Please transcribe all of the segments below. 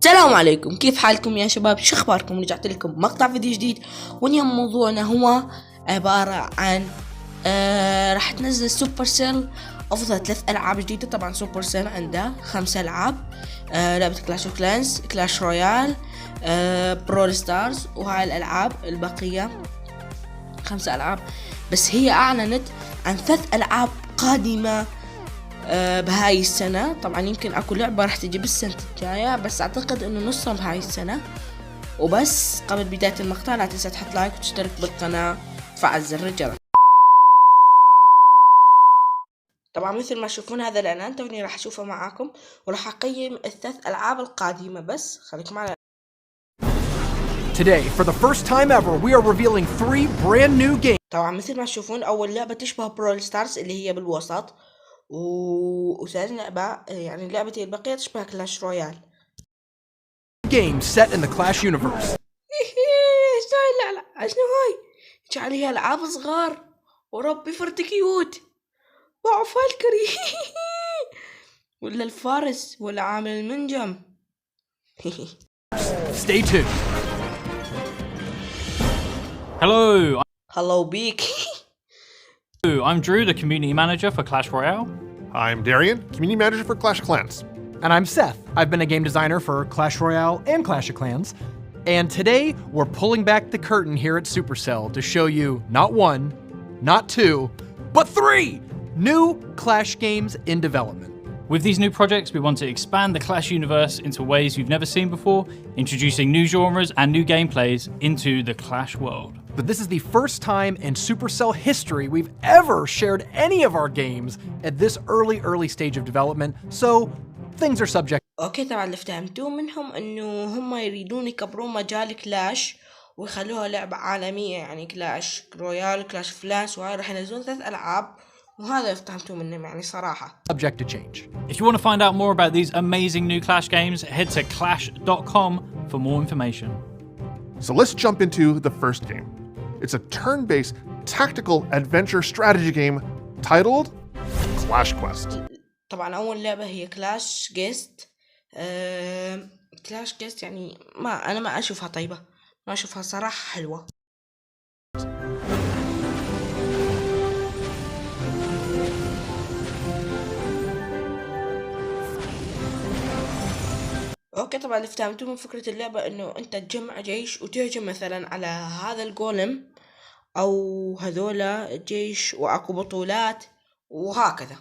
السلام عليكم، كيف حالكم يا شباب؟ شو اخباركم؟ رجعت لكم مقطع فيديو جديد، واليوم موضوعنا هو عبارة عن راح تنزل سوبر سيل افضل 3 العاب جديدة. طبعا سوبر سيل عنده 5 العاب، لعبة كلاش اوف كلانس، كلاش رويال، برول ستارز، وهاي الالعاب البقية 5 العاب. بس هي اعلنت عن 3 العاب قادمة بهاي السنة. طبعا يمكن اكو لعبة راح تجي بالسنة الجاية، بس اعتقد انه نصها بهاي السنة. وبس قبل بداية المقطع لا تنسى تحط لايك وتشترك بالقناة وتفعل زر الجرس. طبعا مثل ما تشوفون هذا الاعلان توني راح اشوفه معاكم، وراح اقيم ال3 العاب القادمة. بس خليكم معنا. Today, for the first time ever, we are revealing 3 brand new games. طبعا مثل ما تشوفون اول لعبة تشبه برول ستارز اللي هي بالوسط، وثاني لعبة يعني لعبتي البقية تشبه كلاش رويال. Games set in the Clash universe. لا شنو هاي؟ جعليها العاب صغار، وربي فرد كيوت وعف الكري. ولا الفارس ولا عامل المنجم. Stay tuned. Hello, بيك. I'm Drew, the community manager for Clash Royale. I'm Darian, community manager for Clash Clans. And I'm Seth. I've been a game designer for Clash Royale and Clash of Clans. And today, we're pulling back the curtain here at Supercell to show you not 1, not 2, but 3 new Clash games in development. With these new projects, we want to expand the Clash universe into ways you've never seen before, introducing new genres and new gameplays into the Clash world. But this is the first time in Supercell history we've ever shared any of our games at this early stage of development, so things are subject. اوكي، طبعا اللي فهمتوه منهم انه هم يريدون يكبرون مجال كلاش ويخلوها لعبة عالمية، يعني كلاش رويال، كلاش فلانس، وهاي راح ينزلون 3 العاب، وهذا اللي فهمتوه منهم يعني صراحة. Subject to change. If you want to find out more about these amazing new Clash games, head to clash.com for more information. So let's jump into the first game. It's a turn-based tactical adventure strategy game titled Clash Quest. طبعا اول لعبة هي كلاش جيست. كلاش جيست يعني انا ما اشوفها طيبة، ما اشوفها صراحة حلوة. اوكي، طبعا اللي فهمتوه من فكرة اللعبة انه انت تجمع جيش وتهجم مثلا على هذا الجولم او هذولا الجيش، واكو بطولات وهكذا.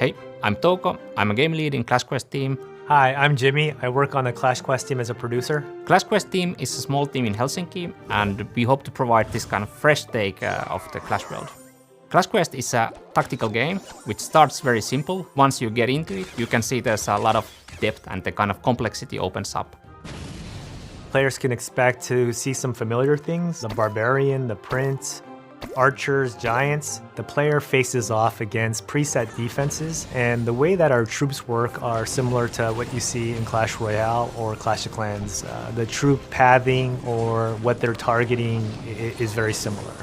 Hey, I'm Toko. I'm a game lead in Clash Quest team. Hi, I'm Jimmy. I work on the Clash Quest team as a producer. Clash Quest team is a small team in Helsinki, and we hope to provide this kind of fresh take of the Clash world. Clash Quest is a tactical game which starts very simple. Once you get into it, you can see there's a lot of depth and the kind of complexity opens up. Players can expect to see some familiar things: the barbarian, the prince, archers, giants. The player faces off against preset defenses, and the way that our troops work are similar to what you see in Clash Royale or Clash of Clans. The troop pathing or what they're targeting is very similar.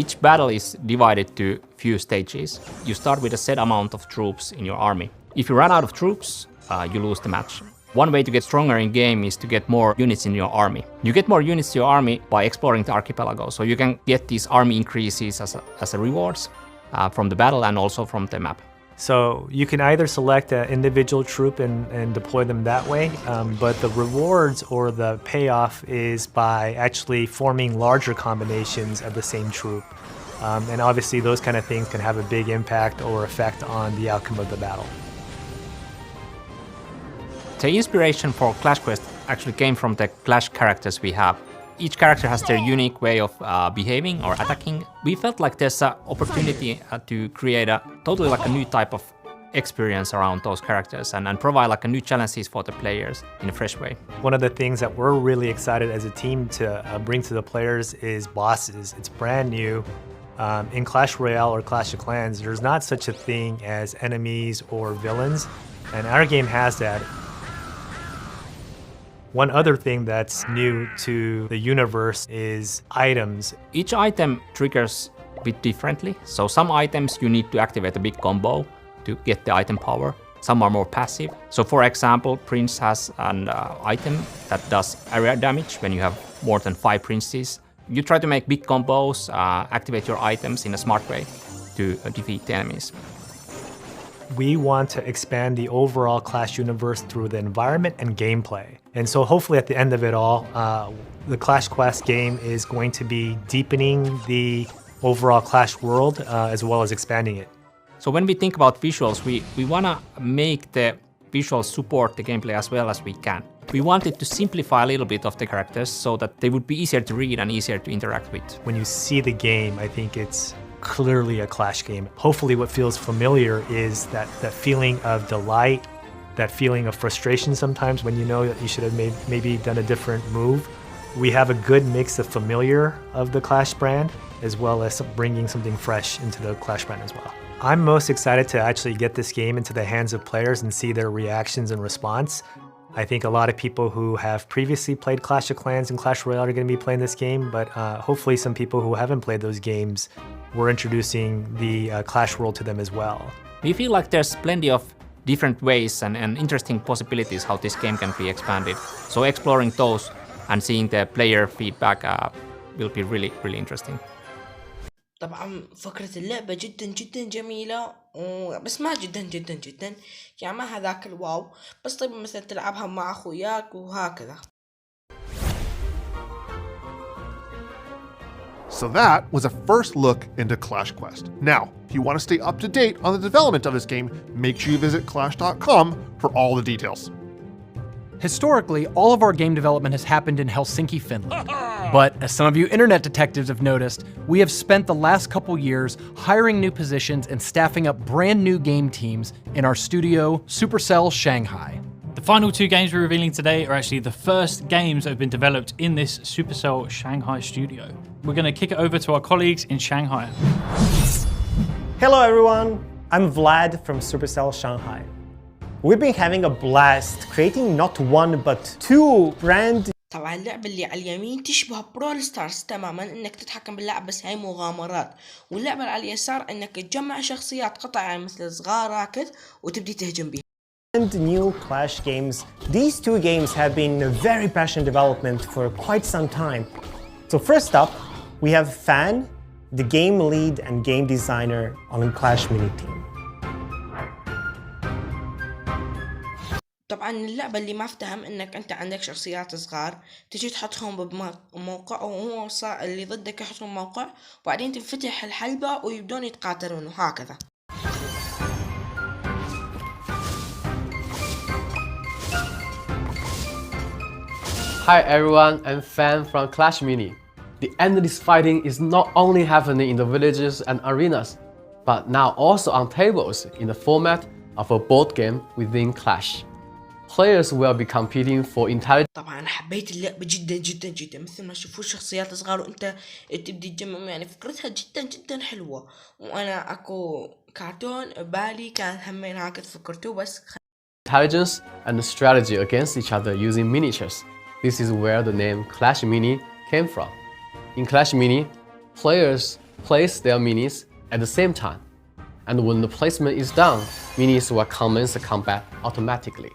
Each battle is divided to few stages. You start with a set amount of troops in your army. If you run out of troops, you lose the match. One way to get stronger in game is to get more units in your army. You get more units to your army by exploring the archipelago, so you can get these army increases as a rewards from the battle and also from the map. So you can either select an individual troop and deploy them that way, but the rewards or the payoff is by actually forming larger combinations of the same troop. And obviously those kind of things can have a big impact or effect on the outcome of the battle. The inspiration for Clash Quest actually came from the Clash characters we have. Each character has their unique way of behaving or attacking. We felt like there's an opportunity to create a totally like a new type of experience around those characters and provide like a new challenges for the players in a fresh way. One of the things that we're really excited as a team to bring to the players is bosses. It's brand new. In Clash Royale or Clash of Clans, there's not such a thing as enemies or villains, and our game has that. One other thing that's new to the universe is items. Each item triggers a bit differently. So some items you need to activate a big combo to get the item power. Some are more passive. So for example, Prince has an item that does area damage when you have more than 5 princes. You try to make big combos, activate your items in a smart way to defeat the enemies. We want to expand the overall Clash universe through the environment and gameplay. And so hopefully at the end of it all, the Clash Quest game is going to be deepening the overall Clash world as well as expanding it. So when we think about visuals, we want to make the visuals support the gameplay as well as we can. We wanted to simplify a little bit of the characters so that they would be easier to read and easier to interact with. When you see the game, I think it's clearly a Clash game. Hopefully what feels familiar is that feeling of delight, that feeling of frustration sometimes when you know that you should have maybe done a different move. We have a good mix of familiar of the Clash brand as well as bringing something fresh into the Clash brand as well. I'm most excited to actually get this game into the hands of players and see their reactions and response. I think a lot of people who have previously played Clash of Clans and Clash Royale are going to be playing this game, but hopefully some people who haven't played those games, we're introducing the Clash world to them as well. We feel like there's plenty of different ways and interesting possibilities how this game can be expanded. So exploring those and seeing the player feedback will be really, really interesting. طبعا فكرة اللعبة جدا جدا جميلة بس ما جدا جدا جدا يعني ما هذاك الواو بس طيب مثلا تلعبها مع أخوياك وهكذا. So that was a first look into Clash Quest. Now, if you want to stay up to date on the development of this game, make sure you visit clash.com for all the details. Historically, all of our game development has happened in Helsinki, Finland. But as some of you internet detectives have noticed, we have spent the last couple years hiring new positions and staffing up brand new game teams in our studio, Supercell Shanghai. The final 2 games we're revealing today are actually the first games that have been developed in this Supercell Shanghai studio. We're going to kick it over to our colleagues in Shanghai. Hello everyone, I'm Vlad from Supercell Shanghai. We've been having a blast creating not one but 2 brand. طبعا اللعبة اللي على اليمين تشبه برول ستارز تماما انك تتحكم باللعب بس هاي مغامرات واللعبة اللي على اليسار انك تجمع شخصيات قطع يعني مثل صغار هكذا وتبدي تهجم بيها. And new Clash games. These 2 games have been in very passionate development for quite some time. So first up, we have Fan, the game lead and game designer on the Clash Mini team. طبعا اللعبة اللي ما افتهم انك انت عندك شخصيات صغار تجي تحطهم بموقع وهو اللي ضدك يحطهم موقع وبعدين تنفتح الحلبة ويبدون يتقاتلون وهكذا. Hi everyone, I'm Fan from Clash Mini. The endless fighting is not only happening in the villages and arenas, but now also on tables in the format of a board game within Clash. Players will be competing for intelligence. طبعا حبيت اللعبة جدا جدا جدا مثل ما تشوفوا شخصيات صغار وانت تبدي تجمع يعني فكرتها جدا جدا حلوة وانا اكو كرتون بالي كان همين هكذا فكرته بس Intelligence and strategy against each other using miniatures. This is where the name Clash Mini came from. In Clash Mini, players place their minis at the same time. And when the placement is done, minis will commence the combat automatically.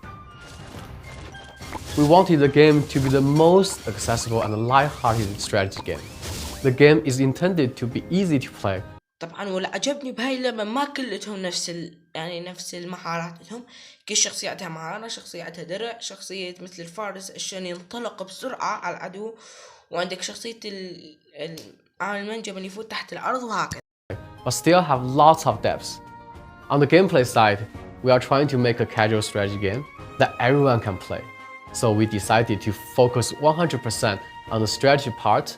We wanted the game to be the most accessible and light-hearted strategy game. The game is intended to be easy to play. طبعا واللي عجبني بهاي اللعبة ما كلتهم نفس المهارات لهم كل شخصية عندها مهارة شخصية عندها درع شخصية مثل الفارس عشان ينطلق بسرعة على العدو وعندك شخصية المنجم اللي يفوت تحت الأرض وهكذا. But still have lots of depths. On the gameplay side, we are trying to make a casual strategy game that everyone can play. So we decided to focus 100% on the strategy part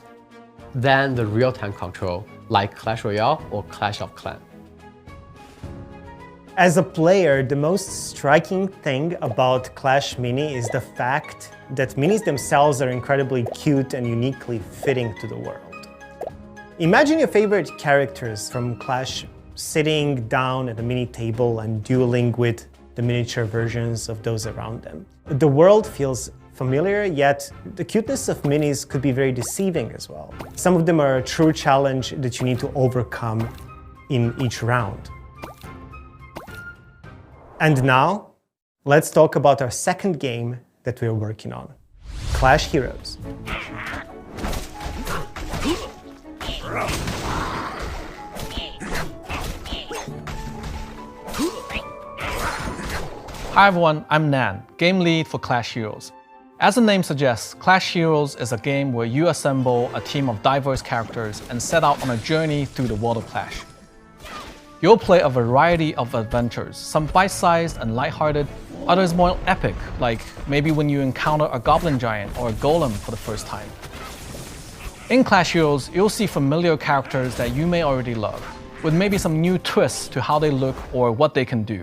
than the real-time control like Clash Royale or Clash of Clans. As a player, the most striking thing about Clash Mini is the fact that minis themselves are incredibly cute and uniquely fitting to the world. Imagine your favorite characters from Clash sitting down at the mini table and dueling with the miniature versions of those around them. The world feels familiar, yet the cuteness of minis could be very deceiving as well. Some of them are a true challenge that you need to overcome in each round. And now, let's talk about our second game that we are working on, Clash Heroes. Hi everyone, I'm Nan, game lead for Clash Heroes. As the name suggests, Clash Heroes is a game where you assemble a team of diverse characters and set out on a journey through the world of Clash. You'll play a variety of adventures, some bite-sized and lighthearted, others more epic, like maybe when you encounter a goblin giant or a golem for the first time. In Clash Heroes, you'll see familiar characters that you may already love, with maybe some new twists to how they look or what they can do.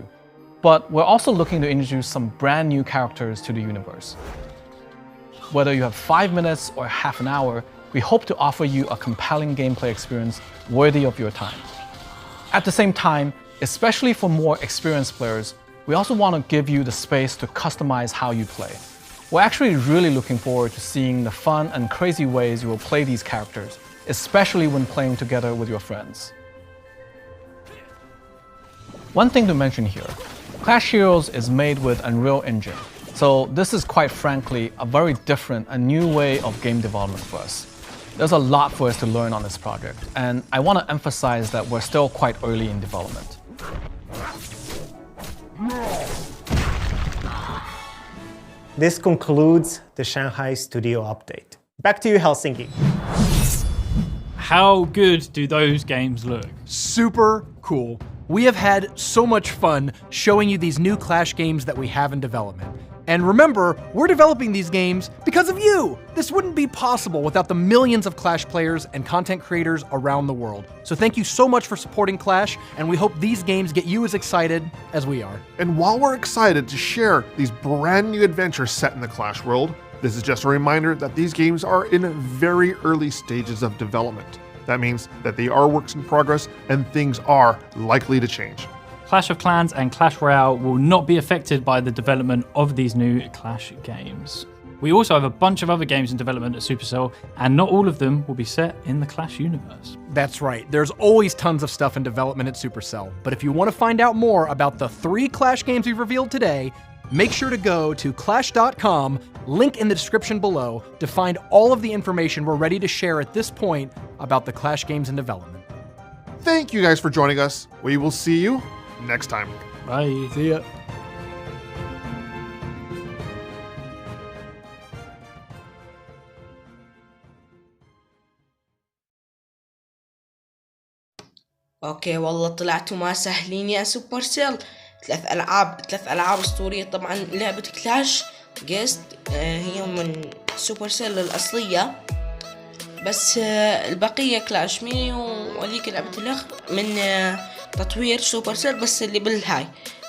But we're also looking to introduce some brand new characters to the universe. Whether you have 5 minutes or half an hour, we hope to offer you a compelling gameplay experience worthy of your time. At the same time, especially for more experienced players, we also want to give you the space to customize how you play. We're actually really looking forward to seeing the fun and crazy ways you will play these characters, especially when playing together with your friends. One thing to mention here, Clash Heroes is made with Unreal Engine, so this is quite frankly a very different and new way of game development for us. There's a lot for us to learn on this project, and I want to emphasize that we're still quite early in development. This concludes the Shanghai studio update. Back to you, Helsinki. How good do those games look? Super cool. We have had so much fun showing you these new Clash games that we have in development. And remember, we're developing these games because of you! This wouldn't be possible without the millions of Clash players and content creators around the world. So thank you so much for supporting Clash, and we hope these games get you as excited as we are. And while we're excited to share these brand new adventures set in the Clash world, this is just a reminder that these games are in very early stages of development. That means that they are works in progress and things are likely to change. Clash of Clans and Clash Royale will not be affected by the development of these new Clash games. We also have a bunch of other games in development at Supercell, and not all of them will be set in the Clash universe. That's right, there's always tons of stuff in development at Supercell. But if you want to find out more about the 3 Clash games we've revealed today, make sure to go to clash.com, link in the description below, to find all of the information we're ready to share at this point about the Clash games in development. Thank you guys for joining us. We will see you next time. Bye. See ya. اوكي والله طلعتوا ما سهلين يا سوبر سيل. 3 ألعاب أسطورية. طبعا لعبة كلاش جيست هي من سوبر سيل الأصلية، بس البقية كلاش ميني وذيك لعبة الأخ من تطوير سوبر سيل، بس اللي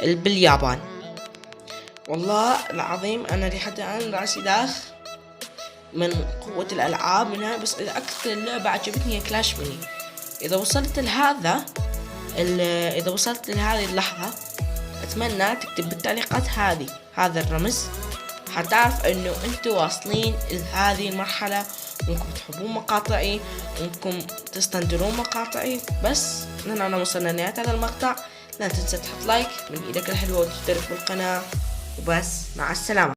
باليابان. والله العظيم أنا لحد الآن راسي داخ من قوة الألعاب منها، بس أكثر اللعبة عجبتني هي كلاش ميني. إذا وصلت لهذه اللحظة أتمنى تكتب بالتعليقات هذا الرمز، حتعرف إنه أنتوا واصلين لهذه المرحلة، وإنكم تحبون مقاطعي وإنكم تستنتجون مقاطعي. بس لأننا وصلنا لنهاية هذا المقطع، لا تنسى تحط لايك من إيدك الحلوة وتشترك بالقناة، وبس مع السلامة.